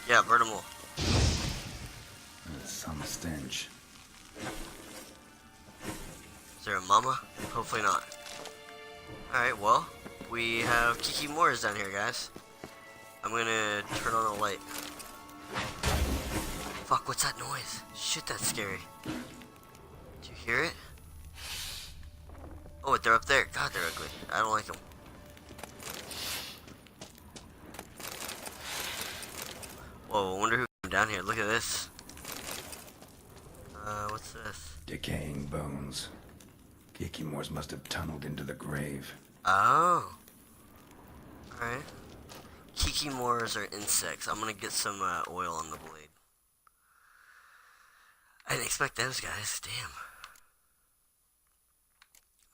Yeah, burn them all. Some stench. Is there a mama? Hopefully not. Alright, well, we have Kiki Moores down here, guys. I'm gonna turn on the light. Fuck, what's that noise? Shit, that's scary. Do you hear it? Oh, they're up there. God, they're ugly. I don't like them. Whoa, I wonder who came down here. Look at this. What's this? Decaying bones. Kikimores must have tunneled into the grave. Oh. Alright. Kikimores are insects. I'm gonna get some oil on the blade. I didn't expect those guys. Damn.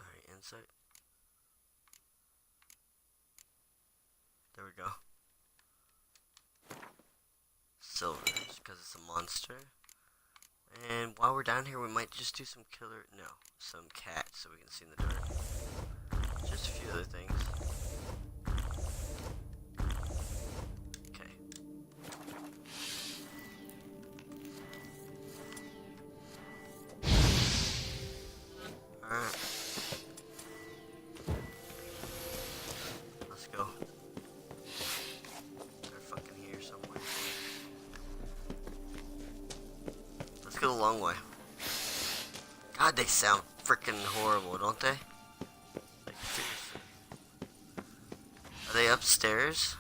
Alright, insect. There we go. Silver, because it's a monster. And while we're down here, we might just do some some cat, so we can see in the dark. Just a few other things. Okay. Alright. Let's go. They're fucking here somewhere. Let's go the long way. God, they sound freaking horrible, don't they? Like, seriously. Are they upstairs?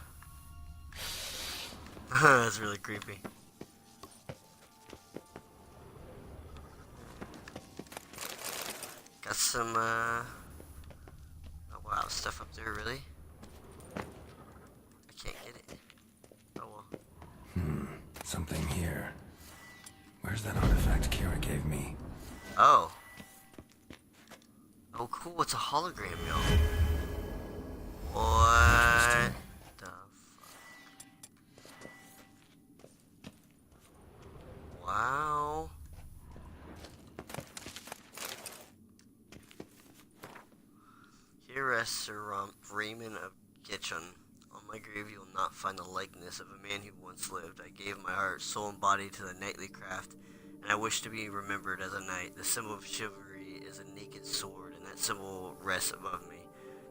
That's really creepy. Got some, oh wow, stuff up there, really? I can't get it. Oh well. Something here. Where's that artifact Kira gave me? Oh. Oh, cool. It's a hologram, yo. What the fuck? Wow. Here rests Sir Raymond of Gitchon. On my grave you will not find the likeness of a man who once lived. I gave my heart, soul, and body to the knightly craft, and I wish to be remembered as a knight. The symbol of chivalry is a naked sword, and that symbol rests above me.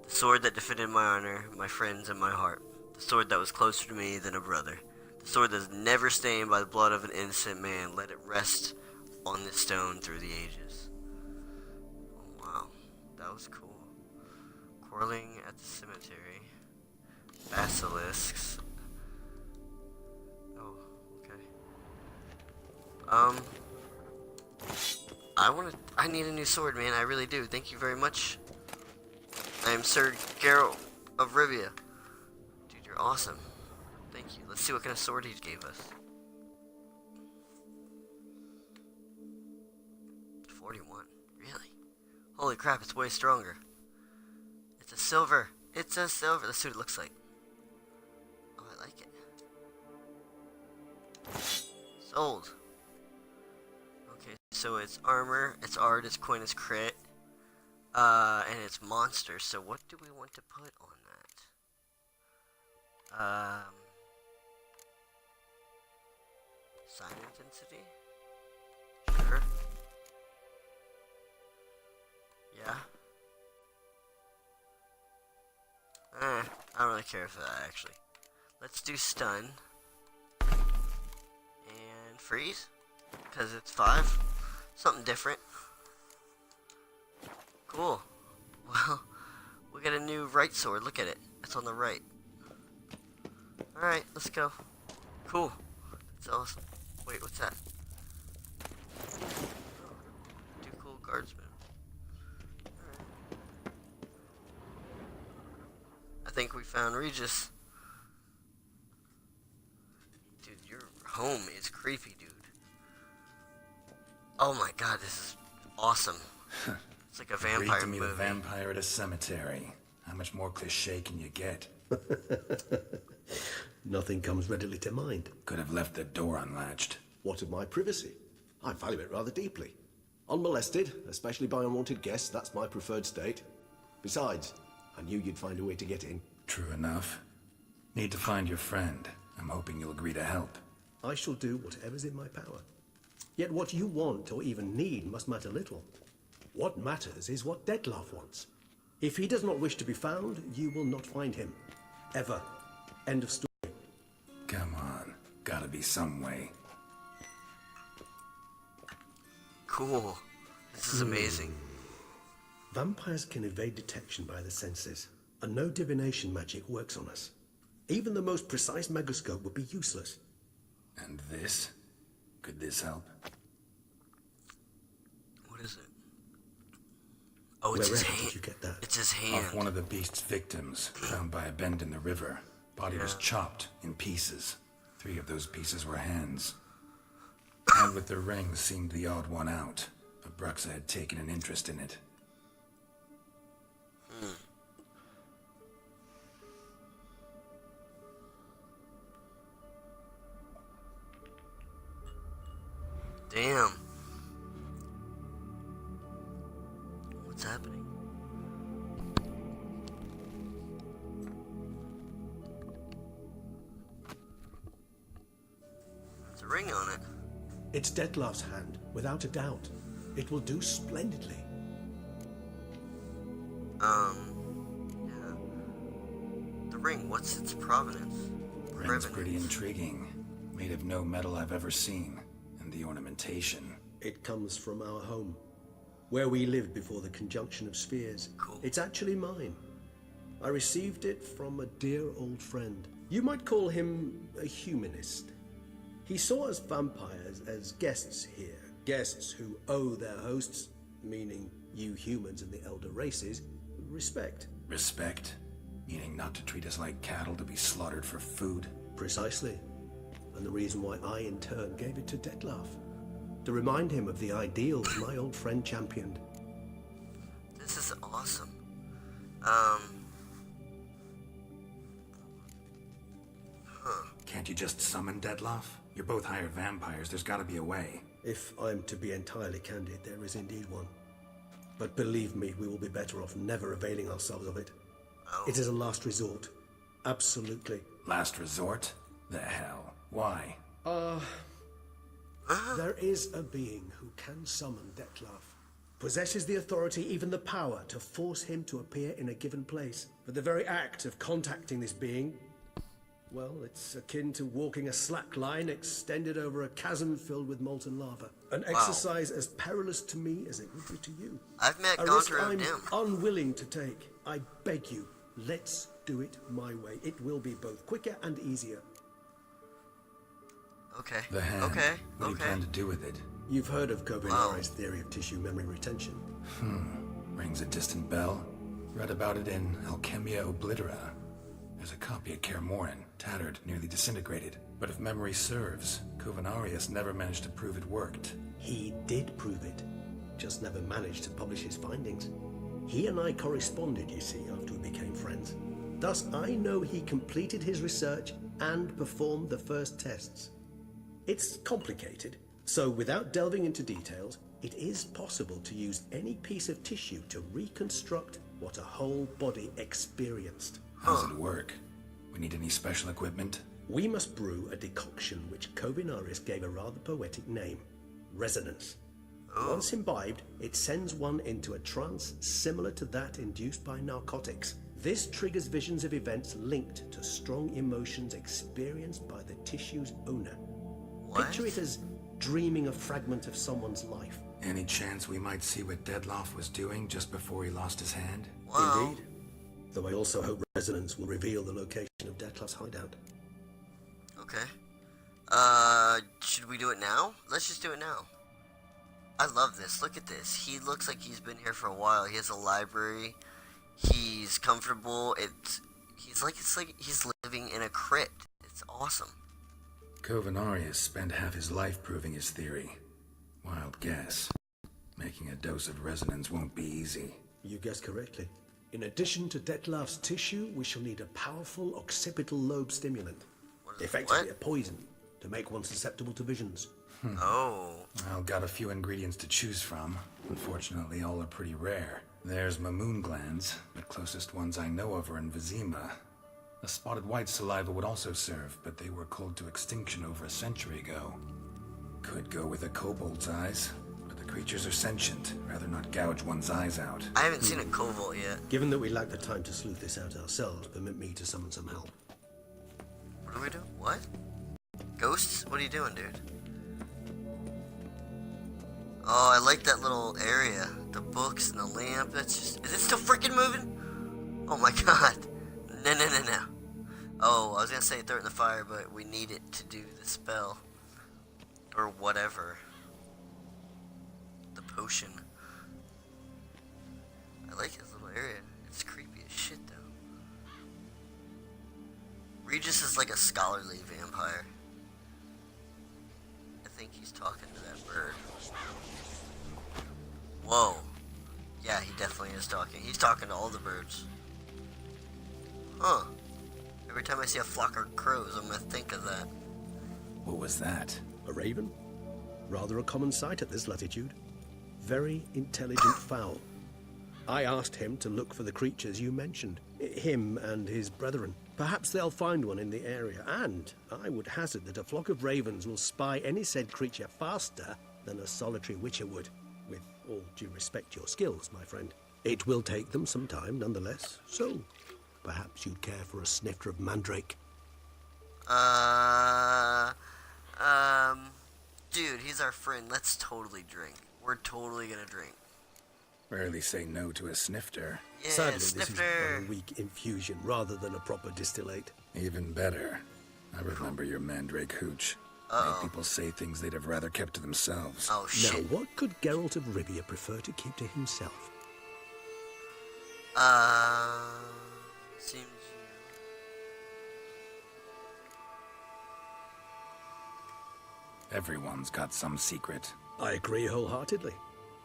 The sword that defended my honor, my friends, and my heart. The sword that was closer to me than a brother. The sword that is never stained by the blood of an innocent man. Let it rest on this stone through the ages. Oh, wow. That was cool. Quarreling at the cemetery. Basilisks. Oh, okay. I need a new sword, man. I really do. Thank you very much. I am Sir Geralt of Rivia. Dude, you're awesome. Thank you. Let's see what kind of sword he gave us. 41. Really? Holy crap, it's way stronger. It's a silver. It's a silver. Let's see what it looks like. Oh, I like it. Sold. Okay, so it's armor, it's art, it's coin, it's crit, and it's monster. So what do we want to put on that? Sign intensity? Sure. Yeah. I don't really care for that, actually. Let's do stun. And freeze. Because it's 5. Something different. Cool. Well, we got a new right sword. Look at it. It's on the right. Alright, let's go. Cool. That's awesome. Wait, what's that? Two cool guardsmen. I think we found Regis. Dude, your home is creepy, dude. Oh my god, this is awesome. It's like a vampire to meet movie. a vampire at a cemetery. How much more cliche can you get? Nothing comes readily to mind. Could have left the door unlatched. What of my privacy? I value it rather deeply. Unmolested, especially by unwanted guests, that's my preferred state. Besides, I knew you'd find a way to get in. True enough. Need to find your friend. I'm hoping you'll agree to help. I shall do whatever's in my power. Yet what you want or even need must matter little. What matters is what Dettlaff wants. If he does not wish to be found, you will not find him. Ever. End of story. Come on. Gotta be some way. Cool. This is amazing. Vampires can evade detection by the senses, and no divination magic works on us. Even the most precise megascope would be useless. And this? Could this help? What is it? Oh, it's his Wherever hand. did you get that? It's his hand. Off one of the beast's victims, found by a bend in the river. Body was chopped in pieces. 3 of those pieces were hands. And with the ring seemed the odd one out. Abruxa had taken an interest in it. Damn. What's happening? There's a ring on it. It's Dettlaff's hand, without a doubt. It will do splendidly. Yeah. The ring, what's its provenance? Ring's pretty intriguing. Made of no metal I've ever seen. And the ornamentation. It comes from our home, where we lived before the conjunction of spheres. Cool. It's actually mine. I received it from a dear old friend. You might call him a humanist. He saw us vampires as guests here. Guests who owe their hosts, meaning you humans and the elder races, respect. Respect? Meaning not to treat us like cattle to be slaughtered for food? Precisely. And the reason why I, in turn, gave it to Dettlaff. To remind him of the ideals my old friend championed. This is awesome. Can't you just summon Dettlaff? You're both hired vampires. There's gotta be a way. If I'm to be entirely candid, there is indeed one. But believe me, we will be better off never availing ourselves of it. Oh. It is a last resort. Absolutely. Last resort? The hell? Why? There is a being who can summon Dettlaff. Possesses the authority, even the power, to force him to appear in a given place. But the very act of contacting this being, well, it's akin to walking a slack line extended over a chasm filled with molten lava. An exercise as perilous to me as it would be to you. I've met A risk Gaunter of I'm Dim. unwilling to take. I beg you, let's do it my way. It will be both quicker and easier. Okay. The hand. Okay. What do you plan to do with it? You've heard of Kovinare's theory of tissue memory retention. Rings a distant bell. Read about it in Alchemia Oblitera. There's a copy at Kaer Morhen, tattered, nearly disintegrated. But if memory serves, Covenarius never managed to prove it worked. He did prove it, just never managed to publish his findings. He and I corresponded, you see, after we became friends. Thus, I know he completed his research and performed the first tests. It's complicated, so without delving into details, it is possible to use any piece of tissue to reconstruct what a whole body experienced. How's it work? We need any special equipment? We must brew a decoction which Covenarius gave a rather poetic name, resonance. Once imbibed, it sends one into a trance similar to that induced by narcotics. This triggers visions of events linked to strong emotions experienced by the tissue's owner. What? Picture it as dreaming a fragment of someone's life. Any chance we might see what Dettlaff was doing just before he lost his hand? Wow. Indeed. Though I also hope resonance will reveal the location of Dettlaff's hideout. Okay. Should we do it now? Let's just do it now. I love this. Look at this. He looks like he's been here for a while. He has a library. He's comfortable. It's like he's living in a crypt. It's awesome. Covenarius spent half his life proving his theory. Wild guess. Making a dose of resonance won't be easy. You guessed correctly. In addition to Dettlaff's tissue, we shall need a powerful occipital lobe stimulant. Effectively a poison, to make one susceptible to visions. Oh. I've got a few ingredients to choose from. Unfortunately, all are pretty rare. There's Mamoon glands. The closest ones I know of are in Vizima. A spotted white saliva would also serve, but they were cold to extinction over a century ago. Could go with a kobold's eyes, but the creatures are sentient. Rather not gouge one's eyes out. I haven't seen a kobold yet. Given that we lack the time to sleuth this out ourselves, permit me to summon some help. What do we do? What? Ghosts? What are you doing, dude? Oh, I like that little area. The books and the lamp. That's just... Is it still freaking moving? Oh my god. No, no, no, no. Oh, I was gonna say throw it in the fire, but we need it to do the spell. Or whatever. The potion. I like his little area. It's creepy as shit, though. Regis is like a scholarly vampire. I think he's talking to that bird. Whoa. Yeah, he definitely is talking. He's talking to all the birds. Huh. Every time I see a flock of crows, I'm gonna think of that. What was that? A raven? Rather a common sight at this latitude. Very intelligent fowl. I asked him to look for the creatures you mentioned. Him and his brethren. Perhaps they'll find one in the area, and I would hazard that a flock of ravens will spy any said creature faster than a solitary witcher would. With all due respect to your skills, my friend. It will take them some time, nonetheless. So, perhaps you'd care for a snifter of mandrake. Dude, he's our friend. Let's totally drink. We're totally gonna drink. Rarely say no to a snifter. Yeah, Sadly, snifter. this is a weak infusion rather than a proper distillate. Even better. I remember your mandrake hooch. Uh-oh. Made people say things they'd have rather kept to themselves. Oh, shit. Now, what could Geralt of Rivia prefer to keep to himself? Seems Everyone's got some secret. I agree wholeheartedly.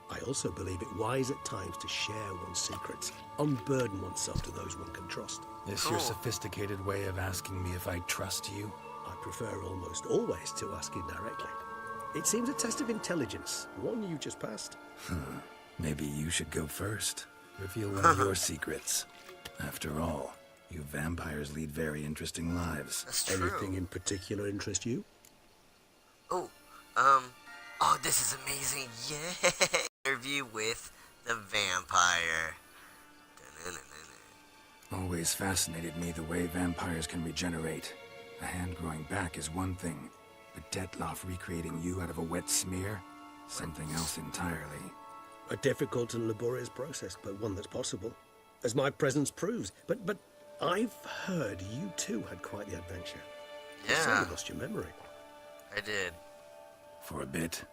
I also believe it wise at times to share one's secrets, unburden oneself to those one can trust. This Cool. your sophisticated way of asking me if I trust you? I prefer almost always to ask indirectly. It seems a test of intelligence, one you just passed. Maybe you should go first. Reveal one of your secrets. After all, you vampires lead very interesting lives. That's true. Anything in particular interest you? Oh, this is amazing. Yeah. Interview with the vampire. Da-na-na-na-na. Always fascinated me the way vampires can regenerate. A hand growing back is one thing, but Detloff recreating you out of a wet smear? Something else entirely. A difficult and laborious process, but one that's possible, as my presence proves. But I've heard you too had quite the adventure. You Yeah, certainly lost your memory. I did. For a bit,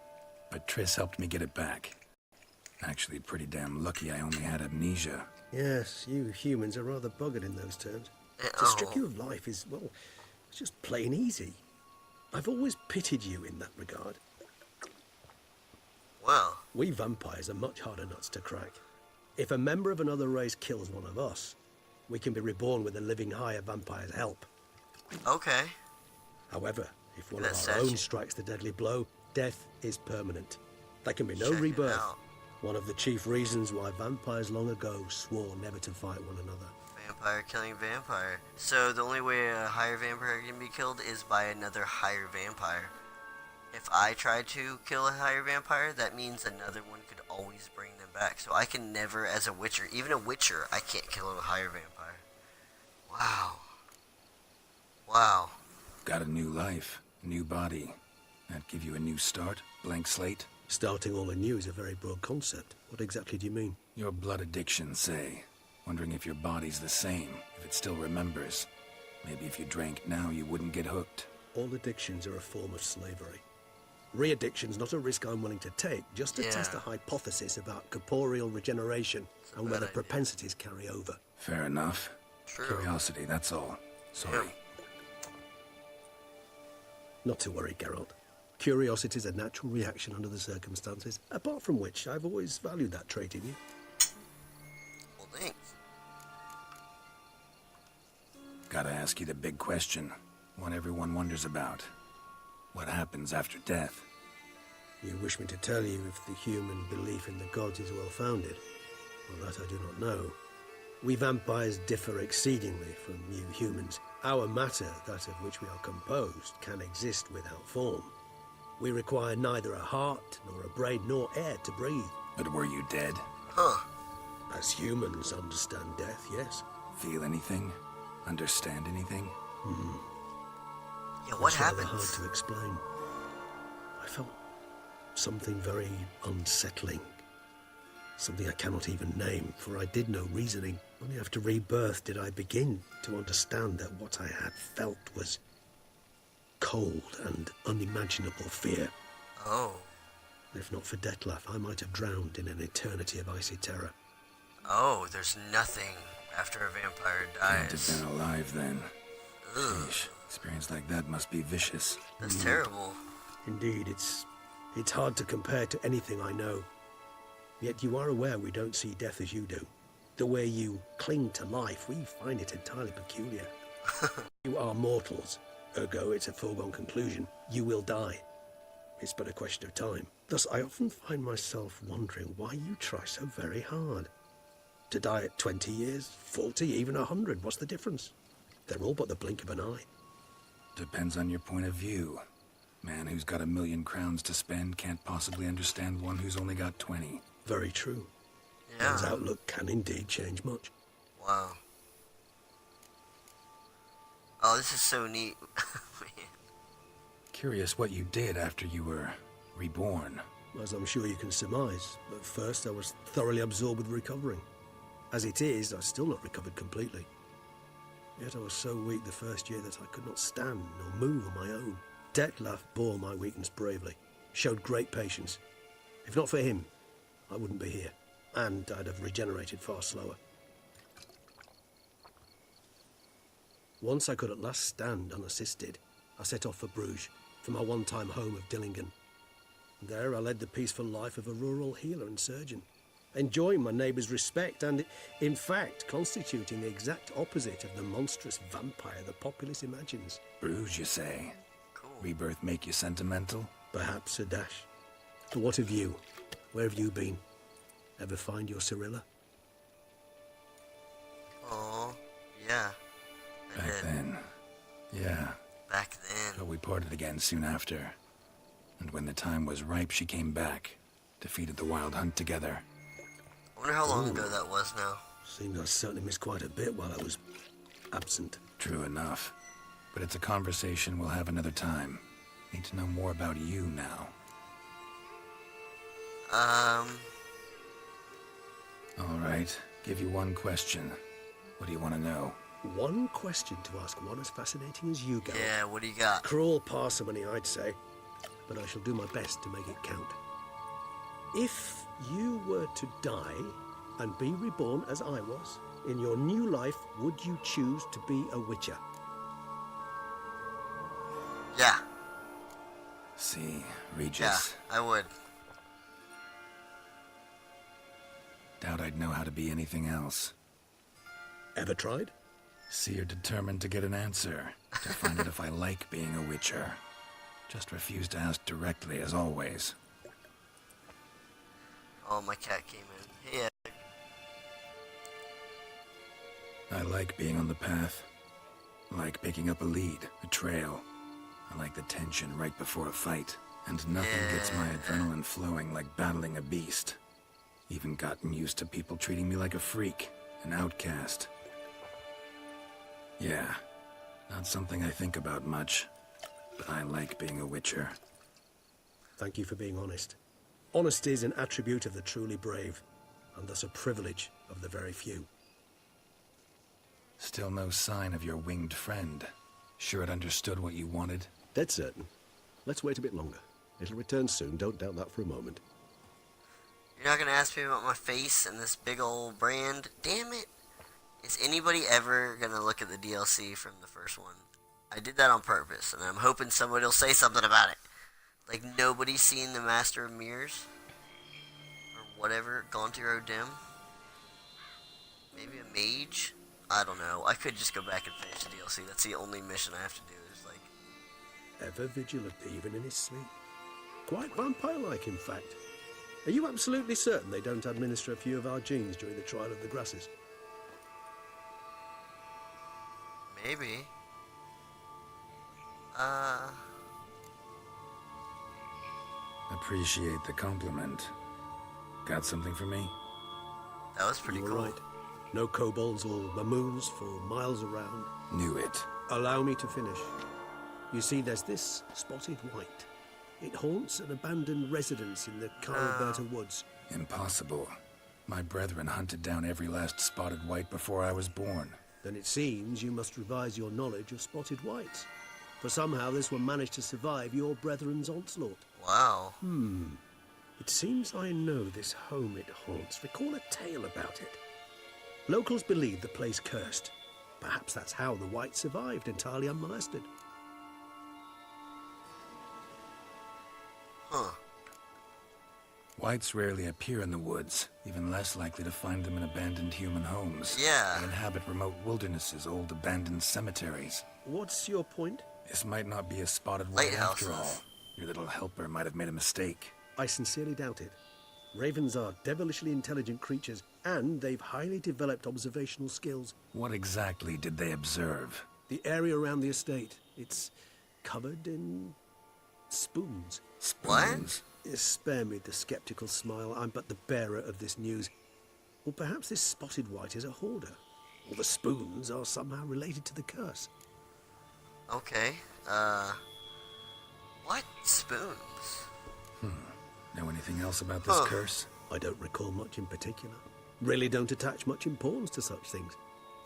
but Triss helped me get it back. Actually, pretty damn lucky I only had amnesia. Yes, you humans are rather buggered in those terms. To Oh. strip you of life is, well, it's just plain easy. I've always pitied you in that regard. Well, We vampires are much harder nuts to crack. If a member of another race kills one of us, we can be reborn with a living higher vampire's help. okay. However, if one That's of our own statue. strikes the deadly blow, death is permanent. There can be no Check it rebirth. out. One of the chief reasons why vampires long ago swore never to fight one another. Vampire killing vampire. So the only way a higher vampire can be killed is by another higher vampire. If I try to kill a higher vampire, that means another one could always bring them back. So I can never, as a witcher, even a witcher, I can't kill a higher vampire. Wow. Wow. Got a new life, new body. That give you a new start? Blank slate? Starting all anew is a very broad concept. What exactly do you mean? Your blood addiction, say. Wondering if your body's the same, if it still remembers. Maybe if you drank now, you wouldn't get hooked. All addictions are a form of slavery. Re-addiction's not a risk I'm willing to take, just to Yeah. test a hypothesis about corporeal regeneration a and bad whether idea. propensities carry over. Fair enough. True. Curiosity, that's all. Sorry. Yeah. Not to worry, Geralt. Curiosity is a natural reaction under the circumstances, apart from which I've always valued that trait in you. Well, thanks. Gotta ask you the big question. One everyone wonders about. What happens after death? You wish me to tell you if the human belief in the gods is well founded? Well, that I do not know. We vampires differ exceedingly from you humans. Our matter, that of which we are composed, can exist without form. We require neither a heart, nor a brain, nor air to breathe. But were you dead? Huh. As humans understand death, yes. Feel anything? Understand anything? Yeah, what It's rather happens? hard to explain. I felt something very unsettling. Something I cannot even name, for I did no reasoning. Only after rebirth did I begin to understand that what I had felt was cold and unimaginable fear. Oh. If not for Detlef, I might have drowned in an eternity of icy terror. Oh, there's nothing after a vampire Can't have dies. been alive then. Ugh, Sheesh. Experience like that must be vicious. that's terrible. Indeed, it's hard to compare to anything I know. Yet you are aware we don't see death as you do. The way you cling to life, we find it entirely peculiar. You are mortals, ergo it's a foregone conclusion. You will die. It's but a question of time. Thus, I often find myself wondering why you try so very hard. To die at 20 years, 40, even 100, what's the difference? They're all but the blink of an eye. Depends on your point of view. Man who's got 1,000,000 crowns to spend can't possibly understand one who's only got 20. Very true. Yeah. One's outlook can indeed change much. Wow. Oh, this is so neat. Man. Curious what you did after you were reborn. As I'm sure you can surmise, at first I was thoroughly absorbed with recovering. As it is, I've still not recovered completely. Yet I was so weak the first year that I could not stand nor move on my own. Detlef bore my weakness bravely, showed great patience. If not for him, I wouldn't be here, and I'd have regenerated far slower. Once I could at last stand unassisted, I set off for Bruges, for my one-time home of Dillingen. There I led the peaceful life of a rural healer and surgeon, enjoying my neighbours' respect and, in fact, constituting the exact opposite of the monstrous vampire the populace imagines. Bruges, you say? Cool. Rebirth make you sentimental? Perhaps a dash. But what of you? Where have you been? Ever find your Cyrilla? Oh, yeah. I Back did. then. Yeah, Back then. but we parted again soon after. And when the time was ripe, she came back. Defeated the wild hunt together. I wonder how long ago that was now. Seems I certainly missed quite a bit while I was absent. True enough. But it's a conversation we'll have another time. Need to know more about you now. All right. Give you one question. What do you want to know? One question to ask one as fascinating as you, Gareth. Yeah, what do you got? Cruel parsimony, I'd say, but I shall do my best to make it count. If you were to die and be reborn as I was, in your new life, would you choose to be a witcher? Yeah, See, yeah, Regis. I would. Doubt I'd know how to be anything else. Ever tried? See, you're determined to get an answer. To find out if I like being a witcher. Just refuse to ask directly, as always. Oh, my cat came in. Hey, I like being on the path. I like picking up a lead, a trail. I like the tension right before a fight. And nothing gets my adrenaline flowing like battling a beast. Even gotten used to people treating me like a freak, an outcast. Yeah, not something I think about much, but I like being a witcher. Thank you for being honest. Honesty is an attribute of the truly brave, and thus a privilege of the very few. Still no sign of your winged friend. Sure it understood what you wanted? Dead certain. Let's wait a bit longer. It'll return soon, don't doubt that for a moment. you're not gonna ask me about my face and this big old brand? Damn it. Is anybody ever gonna look at the DLC from the first one? I did that on purpose, and I'm hoping somebody will say something about it. Like, nobody's seen the Master of Mirrors? Or whatever, Gauntiro Dim? Maybe a mage? I don't know. I could just go back and finish the DLC. That's the only mission I have to do, is like... Ever vigilant, even in his sleep. Quite vampire-like, in fact. Are you absolutely certain they don't administer a few of our genes during the trial of the grasses? Maybe. Uh, Appreciate the compliment. Got something for me? that was pretty You were cool. right. No kobolds or mamoons for miles around. Knew it. Allow me to finish. You see, there's this spotted white. It haunts an abandoned residence in the Caraberta woods. Impossible. My brethren hunted down every last spotted white before I was born. Then it seems you must revise your knowledge of spotted whites. For somehow this one managed to survive your brethren's onslaught. Wow. It seems I know this home it haunts. Recall a tale about it. Locals believe the place cursed. Perhaps that's how the white survived entirely unmolested. Huh. Whites rarely appear in the woods, even less likely to find them in abandoned human homes. Yeah. They inhabit remote wildernesses, old abandoned cemeteries. What's your point? This might not be a spotted white after all. Lighthouses. Your little helper might have made a mistake. I sincerely doubt it. Ravens are devilishly intelligent creatures, and they've highly developed observational skills. What exactly did they observe? The area around the estate, it's covered in spoons. Spoons? Spare me the skeptical smile. I'm but the bearer of this news. Or perhaps this spotted white is a hoarder. Or the spoons are somehow related to the curse. Okay. What? Spoons? Know anything else about this Huh. curse? I don't recall much in particular. Really don't attach much importance to such things.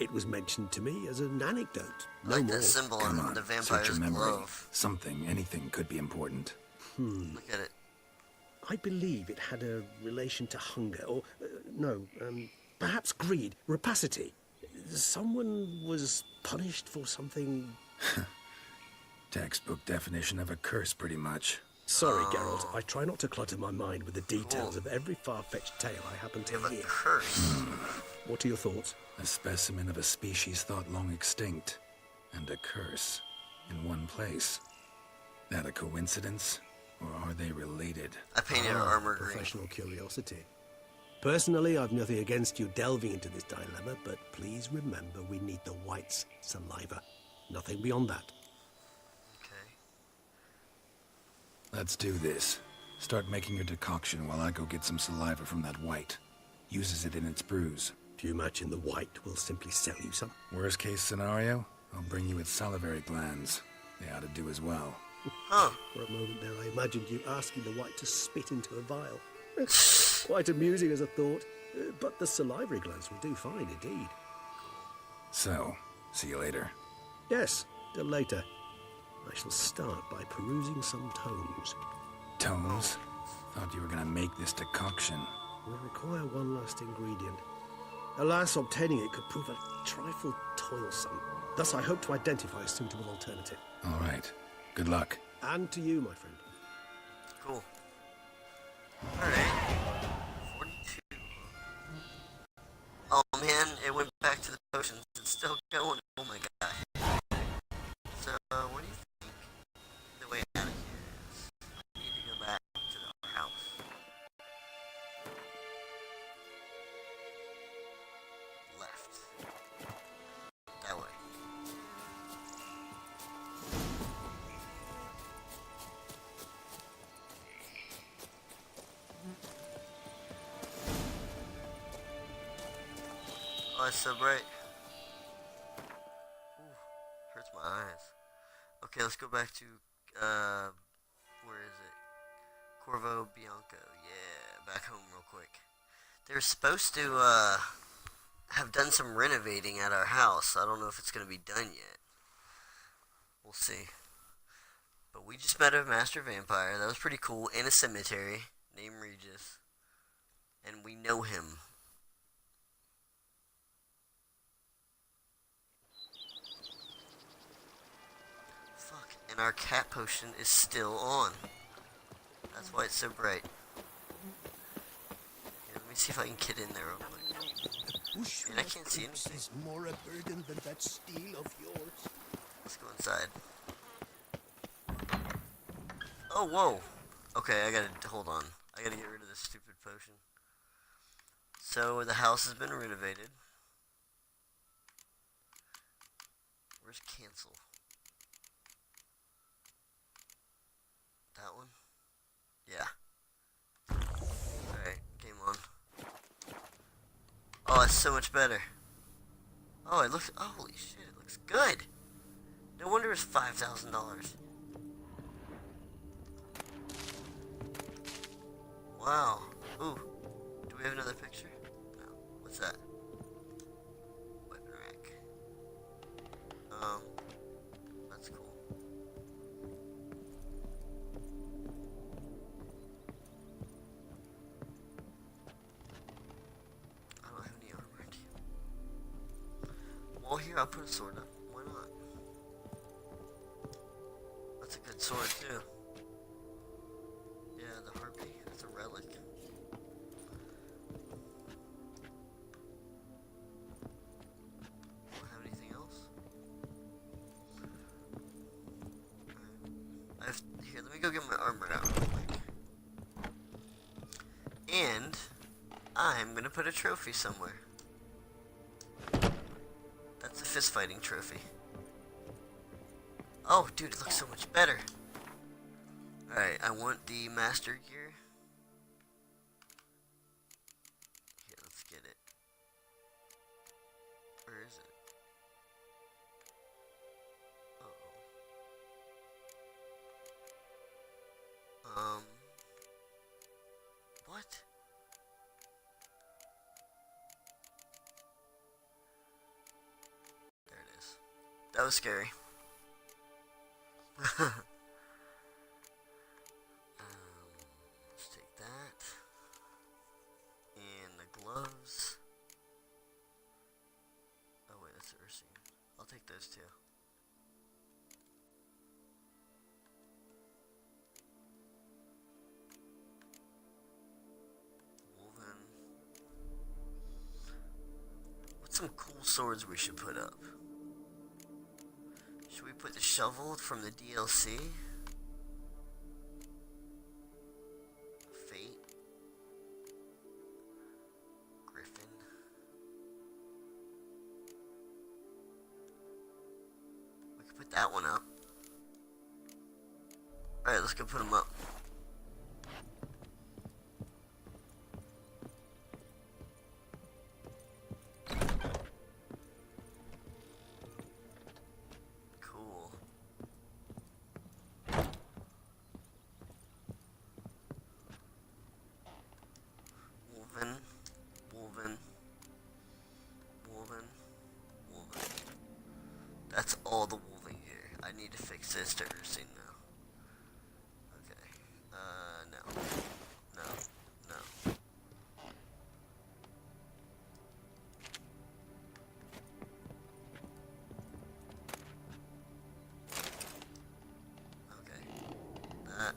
It was mentioned to me as an anecdote. No Like more. that symbol Come on on, the search vampire's your memory. glove. Something, anything could be important. Look at it. I believe it had a relation to hunger, or perhaps greed, rapacity. Someone was punished for something. Textbook definition of a curse, pretty much. Sorry, Geralt. I try not to clutter my mind with the details of every far-fetched tale I happen We to have a hear. curse. What are your thoughts? A specimen of a species thought long extinct. And a curse. In one place. That a coincidence? Or are they related? I painted her armor green. Professional curiosity. Personally, I've nothing against you delving into this dilemma, but please remember we need the white's saliva. Nothing beyond that. Okay. Let's do this. Start making your decoction while I go get some saliva from that white. Uses it in its brews. If you imagine the white, we'll simply sell you some. Worst case scenario, I'll bring you its salivary glands. They ought to do as well. Huh. For a moment there, I imagined you asking the white to spit into a vial. Quite amusing as a thought, but the salivary glands will do fine indeed. So, see you later. Yes, till later. I shall start by perusing some tomes. Tomes? Thought you were gonna make this decoction. Will require one last ingredient. Alas, obtaining it could prove a trifle toilsome. Thus, I hope to identify a suitable alternative. All right. Good luck. And to you, my friend. Cool. Alright. 42. Oh man, it went back to the potions. It's still going. Oh my god. So, what do you think the way out of here is? I need to go back to our house. Left. That way. Oh, it's so bright. Ooh, hurts my eyes. Okay, let's go back to, where is it? Corvo Bianco. Yeah, back home real quick. They're supposed to, have done some renovating at our house. I don't know if it's going to be done yet. We'll see. But we just met a master vampire. That was pretty cool. In a cemetery. Named Regis. And we know him. Fuck. And our cat potion is still on. That's why it's so bright. Here, let me see if I can get in there real quick. And I can't see anything. Is more a burden than that steel of yours. Let's go inside. Oh, whoa. Okay, I gotta, hold on. I gotta get rid of this stupid potion. So, the house has been renovated. Where's cancel? That one? Yeah. Alright, game on. Oh, it's so much better. Oh, it looks... Holy shit, it looks good. No wonder it's $5,000. Wow. Ooh. Do we have another picture? No. What's that? Weapon rack. That's cool. I don't have any armor. Well, here, I'll put a sword up. Why not? That's a good sword, too. Yeah, the harpy. That's a relic. Don't have anything else? Alright. Here, let me go get my armor out real quick. And I'm gonna put a trophy somewhere. That's a fist fighting trophy. Oh, dude, it looks so much better. Alright, I want the master gear. Here, let's get it. Where is it? Uh-oh. What? There it is. That was scary. Let's take that. And the gloves. Oh wait, that's Ursine. I'll take those too. Woven. What's some cool swords we should put up? Should we put the shovel from the DLC? Fate. Griffin. We could put that one up. Alright, let's go put them up. That's all the woven gear. I need to fix this to Ursine now. Okay. No. No. No. Okay. That.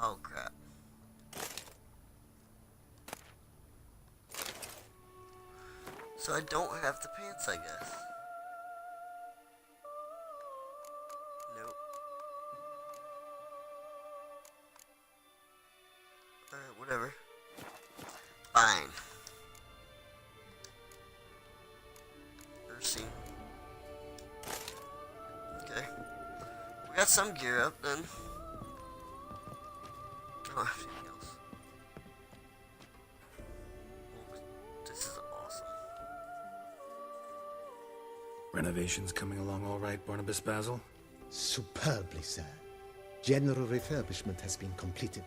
Oh, crap. So I don't have the pants, I guess. Nope. Alright, whatever. Fine. Ursine. Okay. We got some gear up then. I don't have anything else. Oh, this is awesome. Renovations coming along all right, Barnabas Basil? Superbly, sir. General refurbishment has been completed.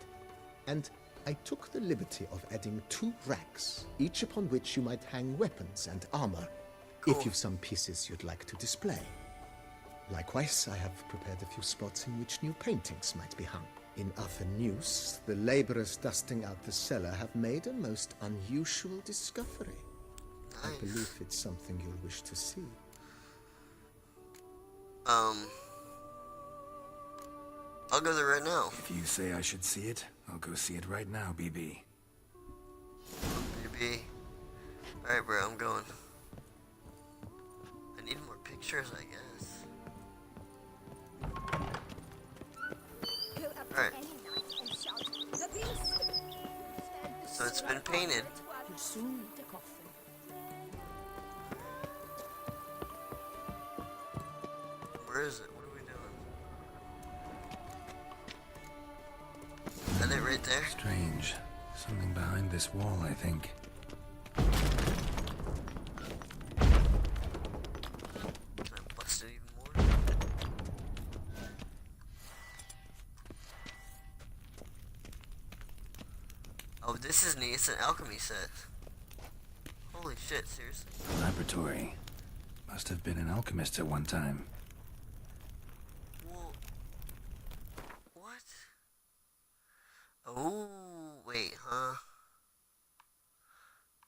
And I took the liberty of adding 2 racks, each upon which you might hang weapons and armor, Cool. if you've some pieces you'd like to display. Likewise, I have prepared a few spots in which new paintings might be hung. In other news, the laborers dusting out the cellar have made a most unusual discovery. Nice. I believe it's something you'll wish to see. I'll go there right now. If you say I should see it, I'll go see it right now, BB. Maybe. Alright, bro, I'm going. I need more pictures, I guess. Alright. So it's been painted. You'll soon need a coffin. Where is it? What are we doing? Is that it right there? Strange. Something behind this wall, I think. Can I bust it even more? Oh, this is neat. It's an alchemy set. Holy shit, seriously? Laboratory. Must have been an alchemist at one time. Well, what? Oh, wait, huh?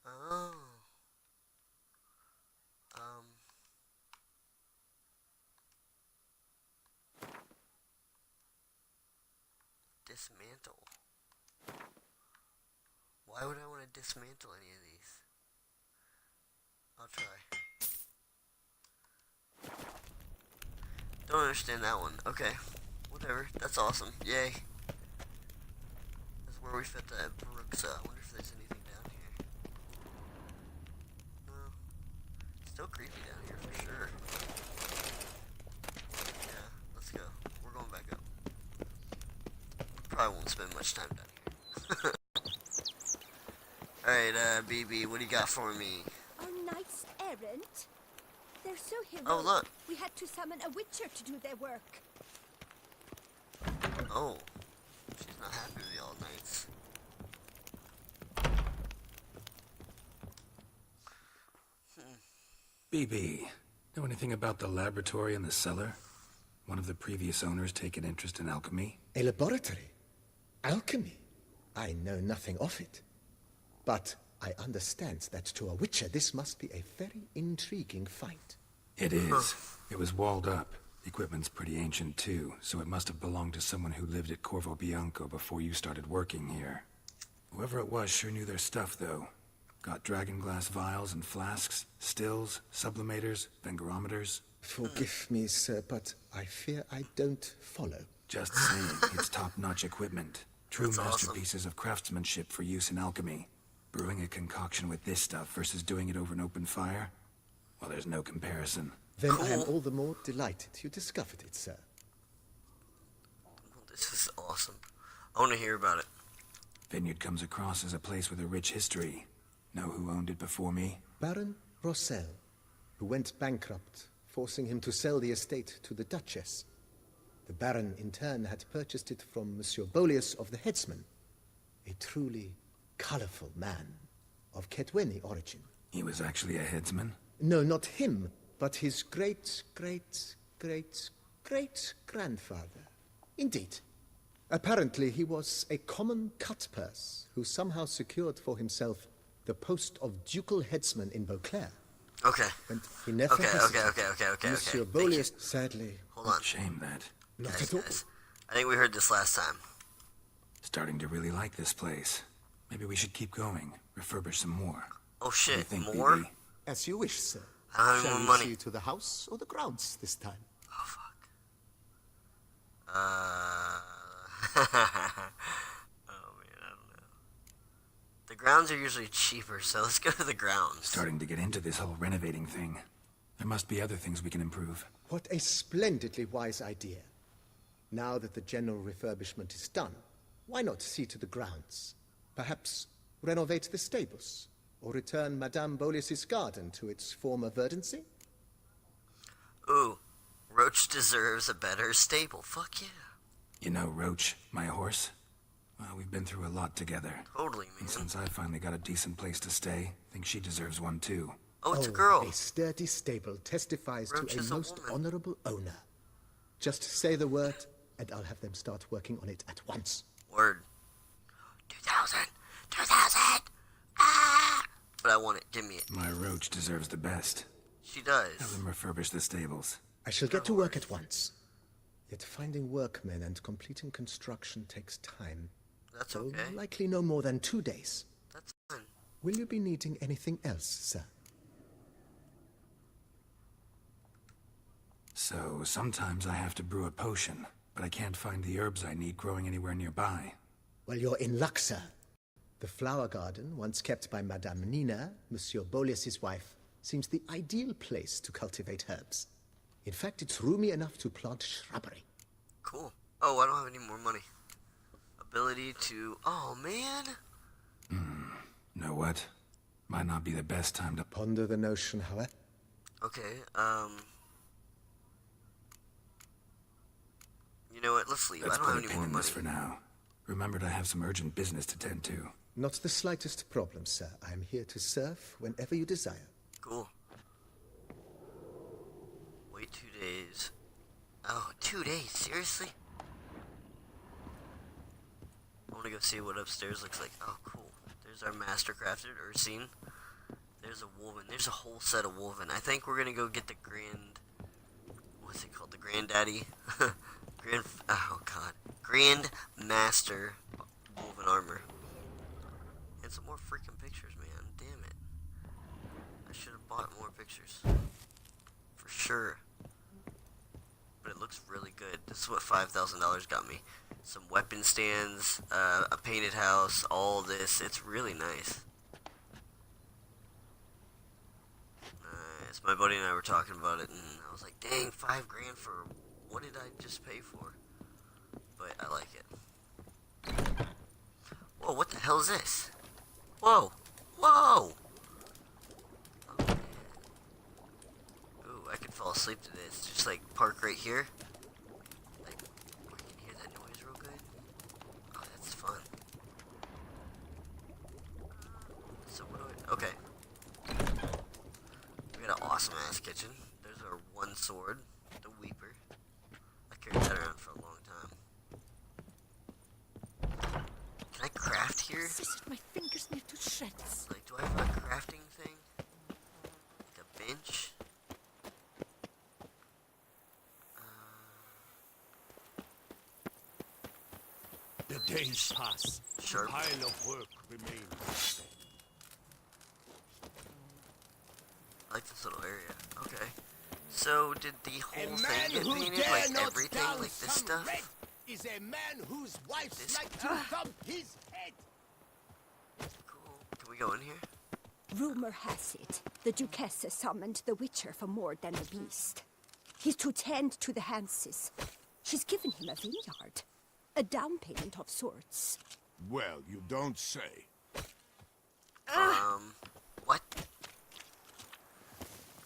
Oh. Dismantle. Why would I want to dismantle any of these? I'll try. Don't understand that one. Okay. Whatever. That's awesome. Yay. That's where we fit that Brooks. I wonder if there's anything down here. No. Still creepy down here for sure. Yeah, let's go. We're going back up. Probably won't spend much time down here. Alright, BB, what do you got for me? A nice errand. They're so heroic. Oh, look. We had to summon a witcher to do their work. Oh. She's not happy with the All Knights. BB, know anything about the laboratory in the cellar? One of the previous owners take an interest in alchemy? A laboratory? Alchemy? I know nothing of it. But I understand that to a witcher this must be a very intriguing find. It is. It was walled up. The equipment's pretty ancient too, so it must have belonged to someone who lived at Corvo Bianco before you started working here. Whoever it was sure knew their stuff, though. Got dragon glass vials and flasks, stills, sublimators, vengerometers. Forgive me, sir, but I fear I don't follow. Just saying, it's top-notch equipment. True That's awesome. masterpieces of craftsmanship for use in alchemy. Brewing a concoction with this stuff versus doing it over an open fire? Well, there's no comparison. Then I am Cool. all the more delighted you discovered it, sir. This is awesome. I want to hear about it. Vineyard comes across as a place with a rich history. Know who owned it before me? Baron Rossel, who went bankrupt, forcing him to sell the estate to the Duchess. The Baron, in turn, had purchased it from Monsieur Bolius of the Headsman, a truly colorful man of Ketweni origin. He was actually a headsman? No, not him, but his great-great-great-great-grandfather. Indeed. Apparently, he was a common cutpurse who somehow secured for himself the post of ducal headsman in Beauclair. Okay. And he never Okay. hesitated. Monsieur Thank you. Bolius, sadly, Hold on. Shame that. not Guys, at all. guys. I think we heard this last time. Starting to really like this place. Maybe we should keep going. Refurbish some more. Oh What do you shit, think, more? BB? As you wish, sir. I don't have Shall more we money. see to the house or the grounds this time? Oh fuck. Oh man, I don't know. The grounds are usually cheaper, so let's go to the grounds. Starting to get into this whole renovating thing. There must be other things we can improve. What a splendidly wise idea. Now that the general refurbishment is done, why not see to the grounds? Perhaps renovate the stables, or return Madame Bolius's garden to its former verdancy? Ooh, Roach deserves a better stable. Fuck yeah. You know, Roach, my horse? Well, we've been through a lot together. Totally, And man. since I finally got a decent place to stay, I think she deserves one too. Oh, it's a girl. A sturdy stable testifies Roach to a is a most woman. honorable owner. Just say the word, and I'll have them start working on it at once. Word. 2000! 2000! Ah! But I want it. Give me it. My Roach deserves the best. She does. Have them refurbish the stables. I shall get to work at once. Yet finding workmen and completing construction takes time. That's So okay. likely no more than 2 days. That's fine. Will you be needing anything else, sir? So, sometimes I have to brew a potion, but I can't find the herbs I need growing anywhere nearby. Well, you're in luck, sir. The flower garden, once kept by Madame Nina, Monsieur Bolius's wife, seems the ideal place to cultivate herbs. In fact, it's roomy enough to plant shrubbery. Cool. Oh, I don't have any more money. Ability to... Oh, man. Know what? Might not be the best time to... Ponder the notion, however. Okay, You know what? Let's leave. Let's I don't put have a any pin more in money. this for now. Remembered I have some urgent business to tend to. Not the slightest problem, sir. I am here to serve whenever you desire. Cool. Wait 2 days. Oh, 2 days? Seriously? I want to go see what upstairs looks like. Oh, cool. There's our mastercrafted Ursine. There's a woven. There's a whole set of woven. I think we're gonna go get the grand... What's it called? The granddaddy? Oh, God. Grand Master woven armor. And some more freaking pictures, man. Damn it. I should have bought more pictures. For sure. But it looks really good. This is what $5,000 got me. Some weapon stands, a painted house, all this. It's really nice. Nice. My buddy and I were talking about it, and I was like, dang, $5 grand for... What did I just pay for? But I like it. Whoa, what the hell is this? Whoa! Whoa! Oh, man. Ooh, I could fall asleep to this. Just like park right here. Like, where you can hear that noise real good. Oh, that's fun. So what do I... Okay. We got an awesome ass kitchen. There's our one sword, the Weeper. I carried that around for a long time. Can I craft here? Scissored my fingers near to shreds. Like, do I have a crafting thing? Like a bench? The days pass. Sharp. A pile of work remains. I like this little area. Okay. So, did the whole A thing man get who painted? dare Like not everything? down Like this some stuff? red is a man whose wives This- like to thump his head. Cool. Can we go in here? Rumor has it the Duchess has summoned the Witcher for more than the beast. He's to tend to the Hanses. She's given him a vineyard. A down payment of sorts. Well, you don't say. What?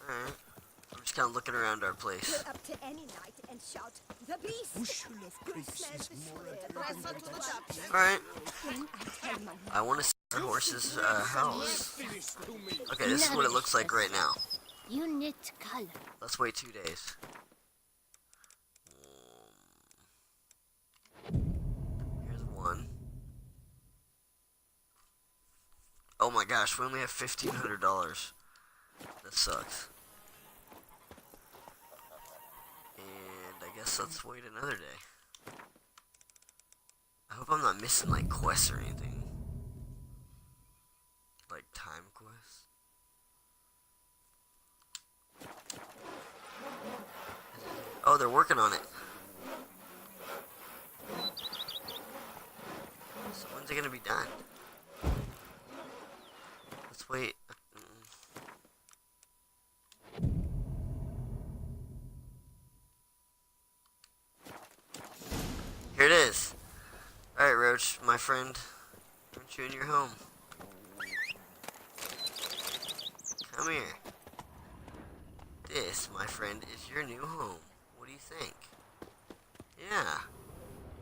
Alright. I'm just kind of looking around our place. We're up to any night and shout, the beast! Bushel of grapes is more Alright. When I tell my I want to see our horse's house. finished to me. Okay, this is what it looks like right now. You knit color. Let's wait 2 days. Here's one. Oh my gosh, we only have $1,500. That sucks. And I guess let's wait another day. I hope I'm not missing like quests or anything. Like time quests. Oh, they're working on it. So when's it gonna be done? Let's wait. Here it is. Alright, Roach, my friend. Aren't you in your home? Come here. This, my friend, is your new home. What do you think? Yeah.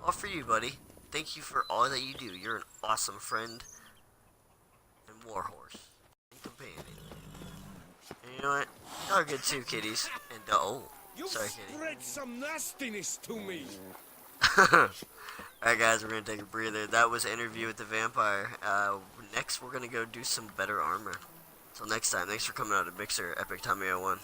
All for you, buddy. Thank you for all that you do. You're an awesome friend and warhorse and companion. And you know what? Y'all are good too, kitties. And oh, You sorry, kitty. spread some nastiness to me. Alright, guys, we're gonna take a breather. That was Interview with the Vampire. Next, we're gonna go do some better armor. Till next time, thanks for coming out to Mixer Epic Tommy 01.